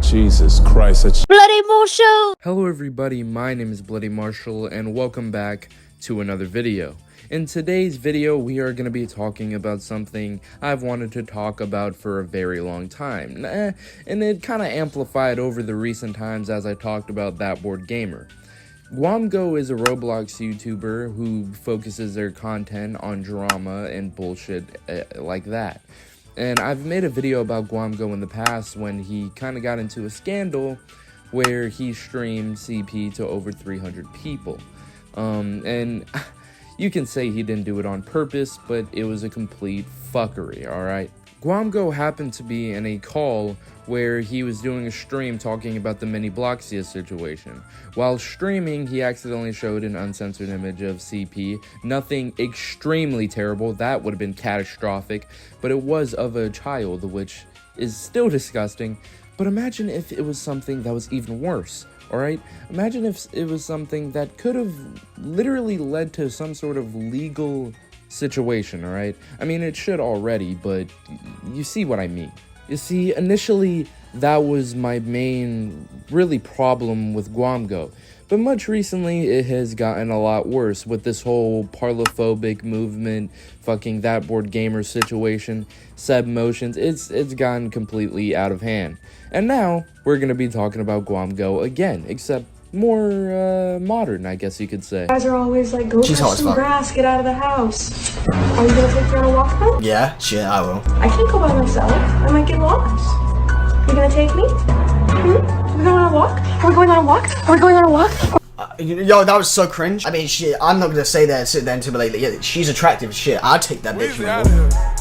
Jesus Christ, that's Bloody Marshall! Hello everybody, my name is Bloody Marshall and welcome back to another video. In today's video, we are going to be talking about something I've wanted to talk about for a very long time, and it kind of amplified over the recent times as I talked about That Board Gamer. Guango is a Roblox YouTuber who focuses their content on drama and bullshit like that. And I've made a video about Guango in the past when he kind of got into a scandal where he streamed CP to over 300 people. And you can say he didn't do it on purpose, but it was a complete fuckery, alright? Guango happened to be in a call where he was doing a stream talking about the mini blockia situation. While streaming, he accidentally showed an uncensored image of CP. Nothing extremely terrible, that would have been catastrophic, but it was of a child, which is still disgusting. But imagine if it was something that was even worse, alright? Imagine if it was something that could have literally led to some sort of legal situation, alright? I mean, it should already, but you see what I mean. You see, initially, that was my main, really problem with Guamgo. But much recently, it has gotten a lot worse with this whole parlophobic movement, fucking That Board Gamer situation, seb motions. It's gotten completely out of hand. And now, we're going to be talking about Guamgo again, except more modern, I guess you could say. You guys are always like, go cut some grass, get out of the house. Are you gonna take me on a walk then? Yeah, shit, I will. I can't go by myself. I might get lost. You gonna take me? Are we going on a walk? Are we going on a walk? Are we going on a walk? Yo, that was so cringe. I mean, shit, I'm not gonna say that and sit there and be like, yeah, she's attractive, shit. I'll take that bitch.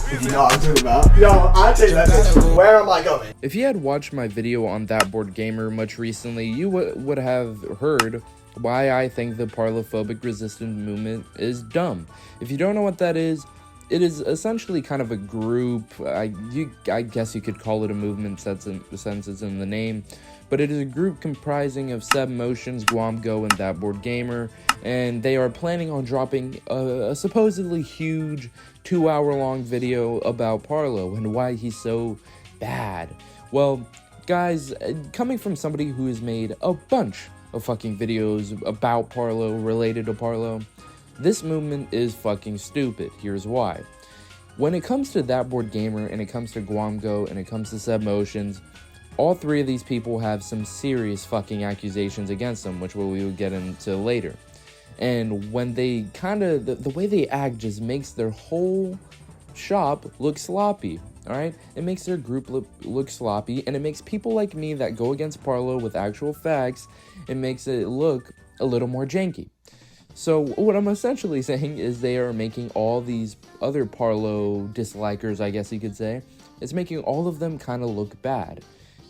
If you know what I'm talking about. Yo, I'll take that bitch. Where am I going? If you had watched my video on That Board Gamer much recently, you would have heard why I think the parlophobic resistance movement is dumb. If you don't know what that is, it is essentially kind of a group. I guess you could call it a movement since it's in the name. But it is a group comprising of Seb Motions, Guamgo, and That Board Gamer, and they are planning on dropping a supposedly huge 2-hour-long video about Parlo and why he's so bad. Well, guys, coming from somebody who has made a bunch of fucking videos about Parlo, related to Parlo, this movement is fucking stupid. Here's why. When it comes to That Board Gamer, and it comes to Guamgo, and it comes to Seb Motions, all three of these people have some serious fucking accusations against them, which we will get into later. And when they the way they act just makes their whole shop look sloppy, alright? It makes their group look sloppy, and it makes people like me that go against Parlo with actual facts, it makes it look a little more janky. So what I'm essentially saying is they are making all these other Parlo dislikers, I guess you could say, it's making all of them kind of look bad.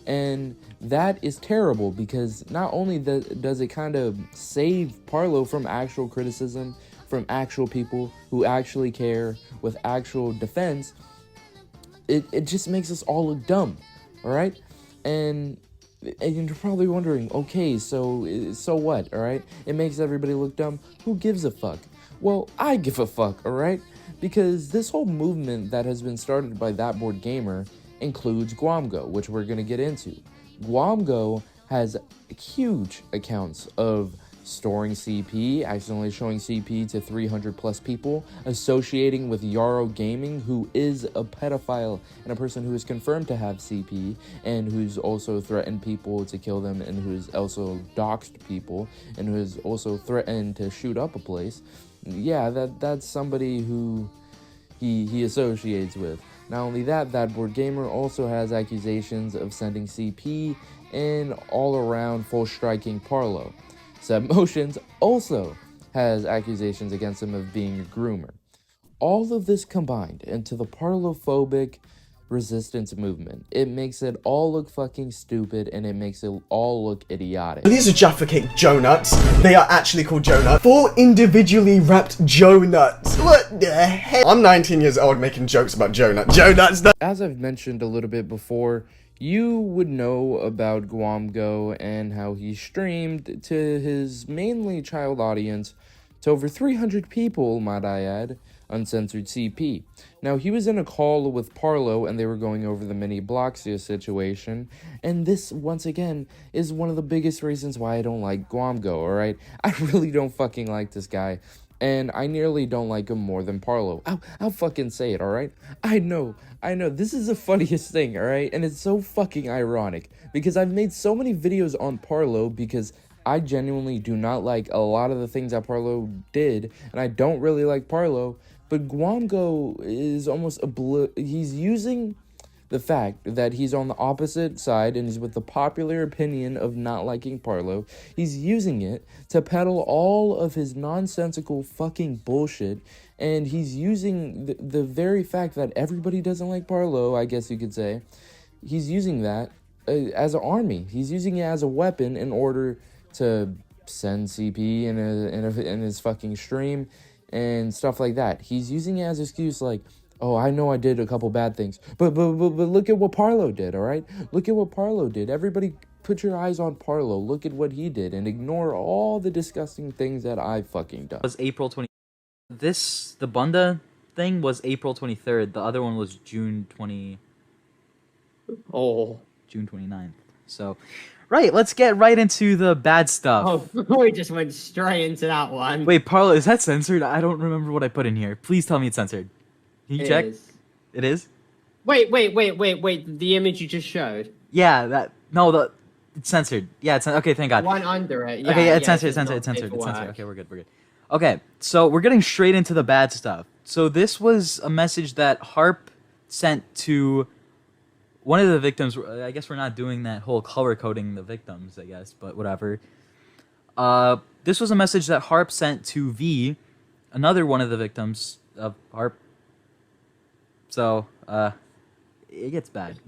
And that is terrible because not only does it kind of save Parlo from actual criticism, from actual people who actually care with actual defense, it just makes us all look dumb, alright? And you're probably wondering, okay, so what, alright? It makes everybody look dumb. Who gives a fuck? Well, I give a fuck, alright? Because this whole movement that has been started by That Board Gamer includes Guamgo, which we're going to get into. Guamgo has huge accounts of storing CP, accidentally showing CP to 300 plus people, associating with Yaro Gaming, who is a pedophile and a person who is confirmed to have CP, and who's also threatened people to kill them, and who's also doxed people, and who's also threatened to shoot up a place. Yeah, that's somebody who he associates with. Not only that, That Board Gamer also has accusations of sending CP and all-around full-striking Parlo. Seb Motions also has accusations against him of being a groomer. All of this combined into the parlophobic resistance movement. It makes it all look fucking stupid, and it makes it all look idiotic. These are Jaffa Cake Joe Nuts. They are actually called Joe Nuts. 4 individually wrapped Joe Nuts. What the hell? I'm 19 years old making jokes about Joe Nuts. Joe Nuts. As I've mentioned a little bit before, you would know about Guamgo and how he streamed to his mainly child audience to over 300 people, might I add, uncensored CP. Now, he was in a call with Parlo, and they were going over the mini blockia situation, and this, once again, is one of the biggest reasons why I don't like Guamgo, alright? I really don't fucking like this guy, and I nearly don't like him more than Parlo. I'll fucking say it, alright? I know, this is the funniest thing, alright? And it's so fucking ironic, because I've made so many videos on Parlo, because I genuinely do not like a lot of the things that Parlo did, and I don't really like Parlo, but Guango is almost he's using the fact that he's on the opposite side and he's with the popular opinion of not liking Parlo. He's using it to peddle all of his nonsensical fucking bullshit, and he's using the very fact that everybody doesn't like Parlo, I guess you could say. He's using that as an army. He's using it as a weapon in order to send CP in his fucking stream and stuff like that. He's using it as an excuse, like, oh, I know I did a couple bad things, but look at what Parlo did, all right? Look at what Parlo did. Everybody put your eyes on Parlo. Look at what he did and ignore all the disgusting things that I fucking done. It was April 20. The Bunda thing was April 23rd. The other one was June 20. Oh. June 29th. So, right, let's get right into the bad stuff. Oh, we just went straight into that one. Wait, Parlo, is that censored? I don't remember what I put in here. Please tell me it's censored. Can you check? Is. It is? Wait. The image you just showed. Yeah, it's censored. Yeah, it's okay, thank God. One under it. Yeah, okay, yeah, it's censored, it's it's censored. work. Okay, we're good. Okay, so we're getting straight into the bad stuff. So this was a message that Harp sent to one of the victims. I guess we're not doing that whole color coding the victims, I guess, but whatever. This was a message that Harp sent to V, another one of the victims of Harp. So, it gets bad.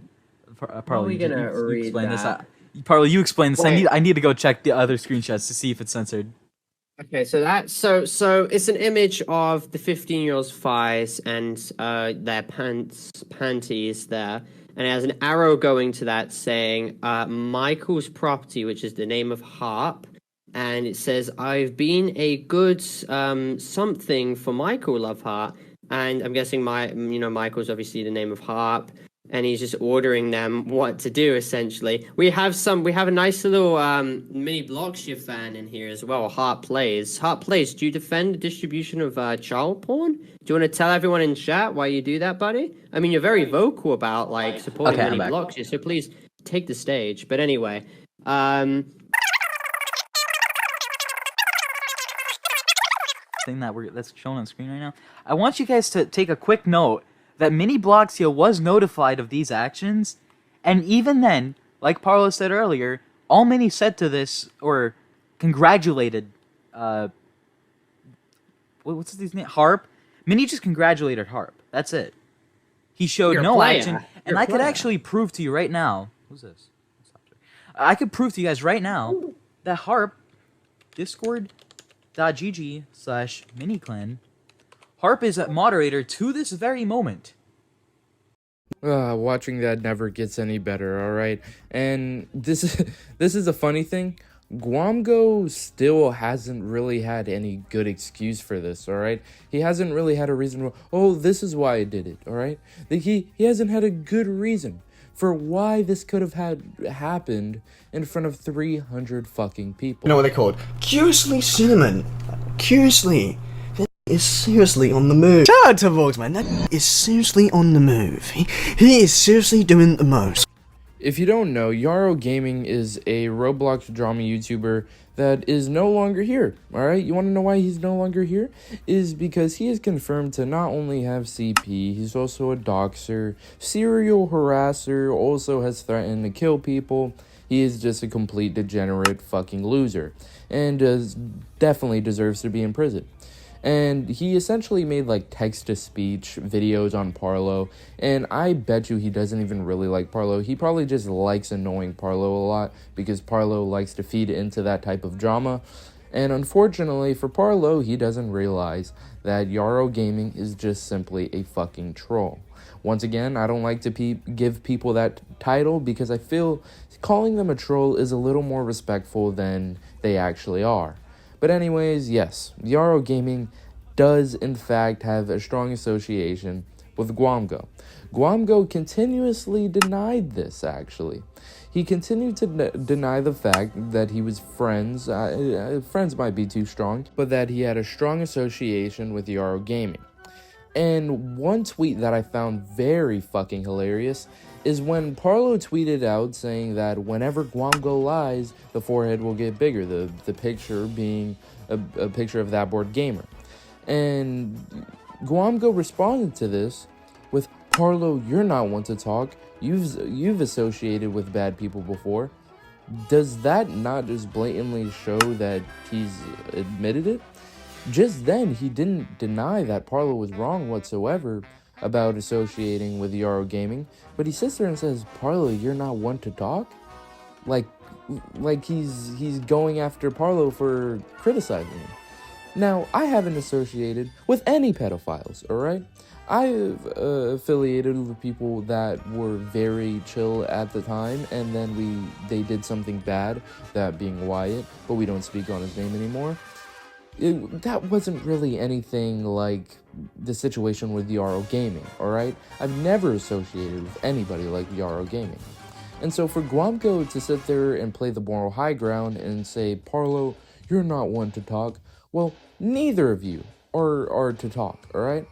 How are we gonna read explain that? this? Parlo, you explain this. Wait. I need to go check the other screenshots to see if it's censored. Okay, so it's an image of the 15-year-old's thighs and their panties there, and it has an arrow going to that saying Michael's property, which is the name of Harp, and it says I've been a good something for Michael Loveheart, and I'm guessing Michael's obviously the name of Harp. And he's just ordering them what to do, essentially. We have a nice little mini blockia fan in here as well. Harp Plays. Harp Plays, do you defend the distribution of child porn? Do you want to tell everyone in chat why you do that, buddy? I mean, you're very vocal about, like, supporting mini blockia, so please take the stage. But anyway, thing that's shown on screen right now. I want you guys to take a quick note that Mini Blockia was notified of these actions, and even then, like Parlo said earlier, all Mini said to this, or congratulated, what's his name? Harp? Mini just congratulated Harp. That's it. He showed no action, and I could actually prove to you right now, who's this? I could prove to you guys right now that Harp, discord.gg/miniclan, Harp is a moderator to this very moment. Watching that never gets any better, alright? And this is a funny thing. Guamgo still hasn't really had any good excuse for this, alright? He hasn't really had a reason, this is why I did it, alright? He hasn't had a good reason for why this could have happened in front of 300 fucking people. You know what they're called? Curiously Cinnamon. Curiously. Is seriously on the move. Shout out to Vox, man. That is seriously on the move. He is seriously doing the most. If you don't know, Yaro Gaming is a Roblox drama YouTuber that is no longer here, alright? You want to know why he's no longer here? Is because he is confirmed to not only have CP, he's also a doxer, serial harasser, also has threatened to kill people. He is just a complete degenerate fucking loser, and definitely deserves to be in prison. And he essentially made like text-to-speech videos on Parlo, and I bet you he doesn't even really like Parlo. He probably just likes annoying Parlo a lot because Parlo likes to feed into that type of drama. And unfortunately for Parlo, he doesn't realize that Yaro Gaming is just simply a fucking troll. Once again, I don't like to give people that title because I feel calling them a troll is a little more respectful than they actually are. But anyways, yes, Yaro Gaming does in fact have a strong association with Guango. Guango continuously denied this, actually. He continued to deny the fact that he was friends, friends might be too strong, but that he had a strong association with Yaro Gaming. And one tweet that I found very fucking hilarious is when Parlo tweeted out saying that whenever Guango lies, the forehead will get bigger, the picture being a picture of that board gamer. And Guango responded to this with, Parlo, you're not one to talk. You've associated with bad people before. Does that not just blatantly show that he's admitted it? Just then, he didn't deny that Parlo was wrong whatsoever about associating with Yaro Gaming, but he sits there and says, Parlo, you're not one to talk? Like he's going after Parlo for criticizing him. Now, I haven't associated with any pedophiles, alright? I've affiliated with people that were very chill at the time, and then they did something bad, that being Wyatt, but we don't speak on his name anymore. That wasn't really anything like the situation with Yaro Gaming, alright? I've never associated with anybody like Yaro Gaming. And so for Guamgo to sit there and play the moral high ground and say, Parlo, you're not one to talk, well, neither of you are to talk, alright?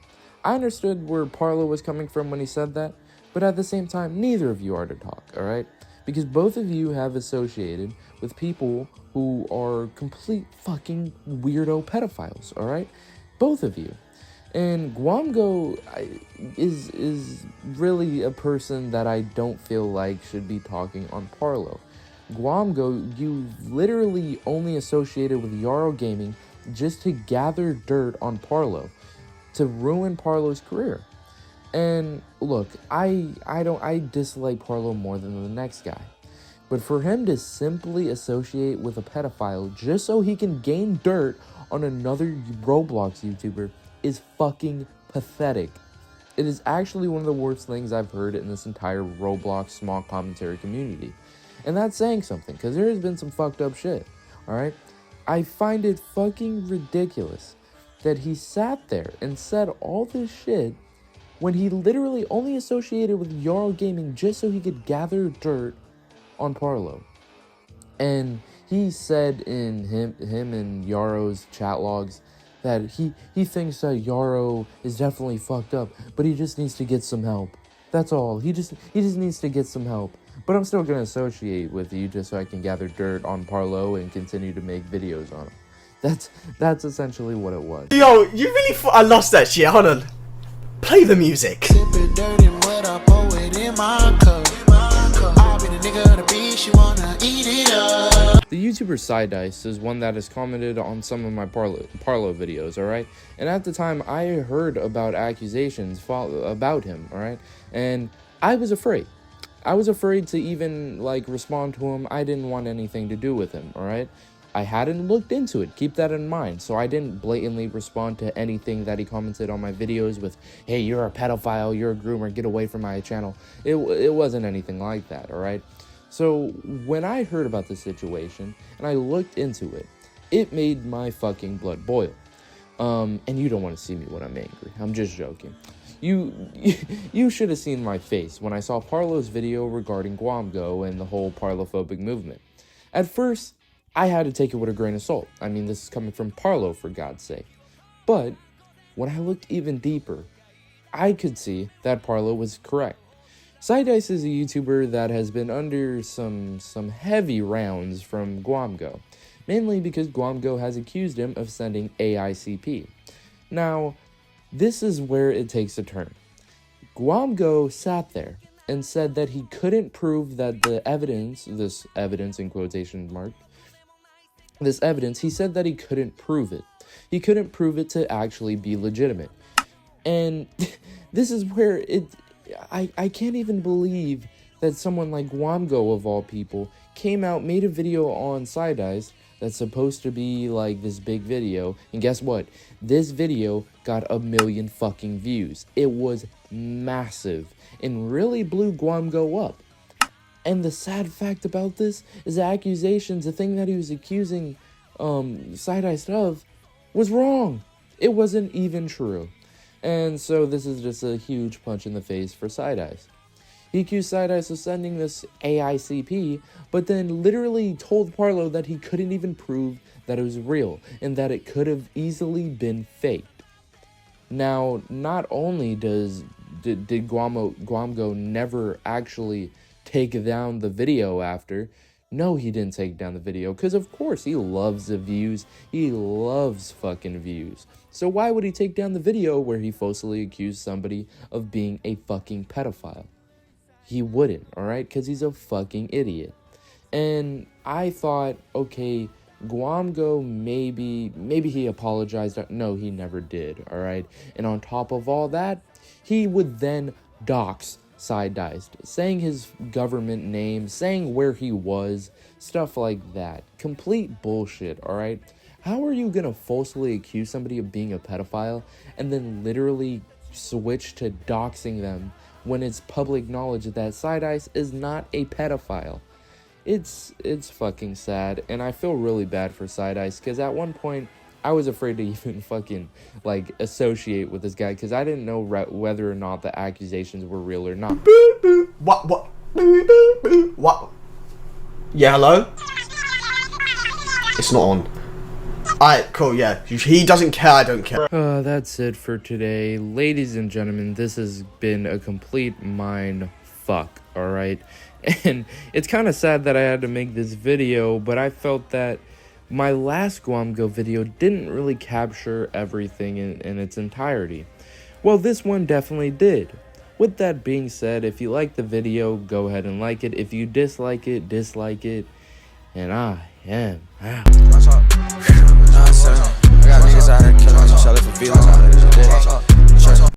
I understood where Parlo was coming from when he said that, but at the same time, neither of you are to talk, alright? Because both of you have associated with people who are complete fucking weirdo pedophiles, alright? Both of you. And Guamgo is really a person that I don't feel like should be talking on Parlo. Guamgo, you literally only associated with Yaro Gaming just to gather dirt on Parlo, to ruin Parlo's career. And look, I dislike Parlo more than the next guy. But for him to simply associate with a pedophile just so he can gain dirt on another Roblox YouTuber is fucking pathetic. It is actually one of the worst things I've heard in this entire Roblox small commentary community. And that's saying something, because there has been some fucked up shit, alright? I find it fucking ridiculous that he sat there and said all this shit when he literally only associated with Yaro Gaming just so he could gather dirt on Parlo. And he said in him and Yaro's chat logs that he thinks that Yaro is definitely fucked up, but he just needs to get some help. That's all. He just needs to get some help. But I'm still gonna associate with you just so I can gather dirt on Parlo and continue to make videos on him. That's essentially what it was. Yo, you really thought I lost that shit? Hold on. Play the music. The YouTuber Side Dice is one that has commented on some of my Parlo videos, alright? And at the time, I heard about accusations about him, alright? And I was afraid. I was afraid to even, respond to him. I didn't want anything to do with him, alright? I hadn't looked into it, keep that in mind, so I didn't blatantly respond to anything that he commented on my videos with, hey, you're a pedophile, you're a groomer, get away from my channel. It wasn't anything like that, alright? So, when I heard about the situation, and I looked into it, it made my fucking blood boil. And you don't want to see me when I'm angry, I'm just joking. You should have seen my face when I saw Parlo's video regarding Guamgo and the whole parlophobic movement. At first, I had to take it with a grain of salt. I mean, this is coming from Parlo, for God's sake. But when I looked even deeper, I could see that Parlo was correct. Side Dice is a YouTuber that has been under some heavy rounds from Guamgo, mainly because Guamgo has accused him of sending AICP. Now, this is where it takes a turn. Guamgo sat there and said that he couldn't prove that the evidence, this evidence in quotation mark, this evidence, he said that he couldn't prove it. He couldn't prove it to actually be legitimate. And this is where I can't even believe that someone like Guamgo, of all people, came out, made a video on Side Eyes that's supposed to be like this big video, and guess what? This video got 1 million fucking views. It was massive and really blew Guamgo up. And the sad fact about this is the accusations, the thing that he was accusing Side Eyes of, was wrong. It wasn't even true. And so this is just a huge punch in the face for Side Eyes. He accused Side Eyes of sending this AICP, but then literally told Parlo that he couldn't even prove that it was real, and that it could have easily been faked. Now, not only did Guamgo never actually take down the video after, no, he didn't take down the video, because of course he loves the views. He loves fucking views. So why would he take down the video where he falsely accused somebody of being a fucking pedophile? He wouldn't, alright? Because he's a fucking idiot. And I thought, okay, Guango maybe he apologized. No, he never did, alright? And on top of all that, he would then dox Side Eyes, saying his government name, saying where he was, stuff like that. Complete bullshit, alright? How are you gonna falsely accuse somebody of being a pedophile and then literally switch to doxing them when it's public knowledge that Side Eyes is not a pedophile? It's fucking sad, and I feel really bad for Side Eyes, because at one point I was afraid to even fucking like associate with this guy, because I didn't know whether or not the accusations were real or not. What? What? Yeah, hello? It's not on. Alright, cool, yeah. He doesn't care, I don't care. That's it for today. Ladies and gentlemen, this has been a complete mind fuck, alright? And it's kind of sad that I had to make this video, but I felt that my last Guamgo video didn't really capture everything in its entirety. Well, this one definitely did. With that being said, if you like the video, go ahead and like it. If you dislike it, dislike it. And I am out. I got niggas out here killing each other for feelings.